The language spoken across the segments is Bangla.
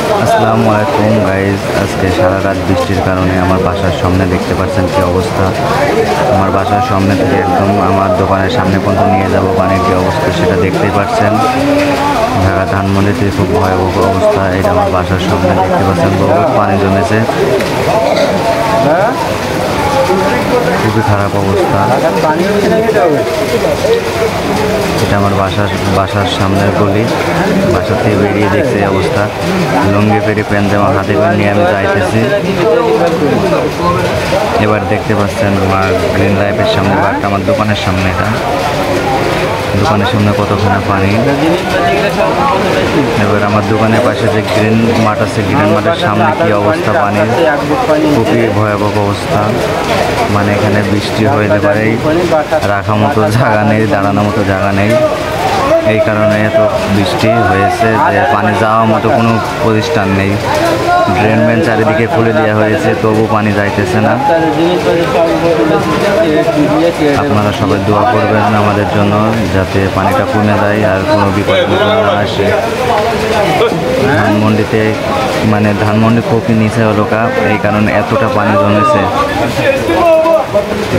আসসালামু আলাইকুম গাইজ। আজকে সারা রাত বৃষ্টির কারণে আমার বাসার সামনে দেখতে পাচ্ছেন কি অবস্থা। আমার বাসার সামনে থেকে একদম আমার দোকানের সামনে পর্যন্ত নিয়ে যাব পানির কি অবস্থা সেটা দেখতেই পাচ্ছেন। ঢাকা ধানমন্ডিতে খুব ভয়াবহ অবস্থা। এটা আমার বাসার সামনে দেখতে পাচ্ছেন, বহুত পানি জমেছে, খুবই খারাপ অবস্থা। এটা আমার বাসার সামনের গলি। বাসা থেকে বেরিয়ে দেখছে এই অবস্থা। লুঙ্গি পেরে প্যান্জামা হাতে করে নিয়ে আমি যাইতেছি। এবার দেখতে পাচ্ছেন আমার গ্রিন লাইফের সামনে বা আমার দোকানের সামনে, এটা দোকানের সামনে কতখানি পানি। এবার আমার দোকানের পাশে যে গ্রিন মাঠ আছে, গ্রিন মাঠের সামনে কি অবস্থা পানির, খুবই ভয়াবহ অবস্থা। মানে এখানে বৃষ্টি হইতে পারেই রাখার মতো জায়গা নেই, দাঁড়ানোর মতো জায়গা নেই। এই কারণে এত বৃষ্টি হয়েছে যে পানি যাওয়ার মতো কোনো প্রতিষ্ঠান নেই। ড্রেন ম্যান চারিদিকে খুলে দেওয়া হয়েছে, তবু পানি যাইতেছে না। আপনারা সবাই দোয়া করবেন আমাদের জন্য, যাতে পানিটা কমে যায় আর কোনো বিপদ না আসে। ধানমন্ডিতে মানে ধানমন্ডি খুবই নিচে এলাকা, এই কারণে এতটা পানি জমেছে।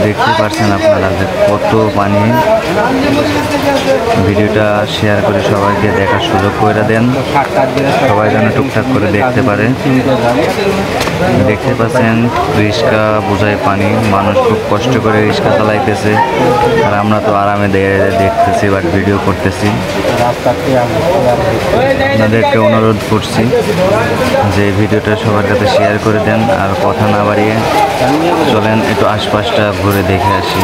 দেখতে পাচ্ছেন আপনারা যে কত পানি। ভিডিওটা শেয়ার করে সবাইকে দেখার সুযোগ করে দেন, সবাই যেন টুকটাক করে দেখতে পারে। দেখতে পাচ্ছেন রিক্সা বোঝায় পানি, মানুষ খুব কষ্ট করে রিক্সা চালাইতেছে, আর আমরা তো আরামে দেখতেছি বাট ভিডিও করতেছি। আপনাদেরকে অনুরোধ করছি যে ভিডিওটা সবার কাছে শেয়ার করে দেন। আর কথা না বাড়িয়ে চলেন একটু আশপাশটা ঘুরে দেখে আসি।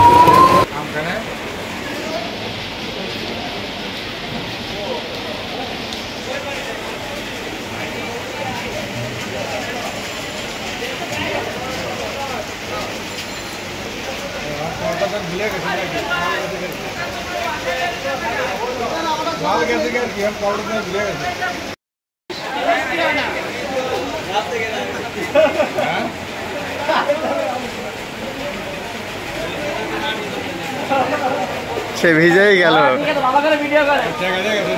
সে ভিজেই গেল,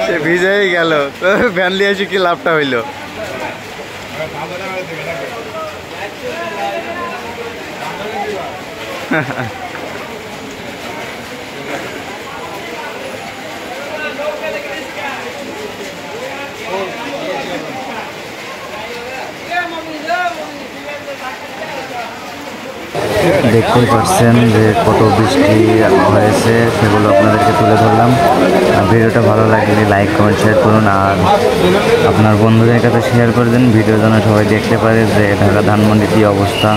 সে ভিজেই গেল। ভ্যান নিয়ে এসে কি লাভটা হইলো? দেখতেই পাচ্ছেন যে কত বৃষ্টি হয়েছে, সেগুলো আপনাদেরকে তুলে ধরলাম। আর ভিডিওটা ভালো লাগলে লাইক কমেন্ট শেয়ার করুন, আর আপনার বন্ধুদের কাছে শেয়ার করে দিন, ভিডিও যেন সবাই দেখতে পারে যে ঢাকা ধানমন্ডি কী অবস্থা।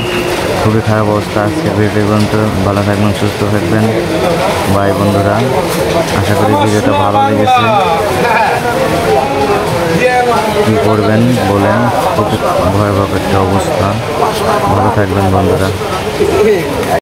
খুবই খারাপ অবস্থা। আজকে ভিডিও পর্যন্ত, ভালো থাকবেন, সুস্থ থাকবেন। বাই বন্ধুরা, আশা করি ভিডিওটা ভালো লেগেছে। কী করবেন বলেন, খুব ভয়াবহ একটা অবস্থা। ভালো থাকবেন বন্ধুরা।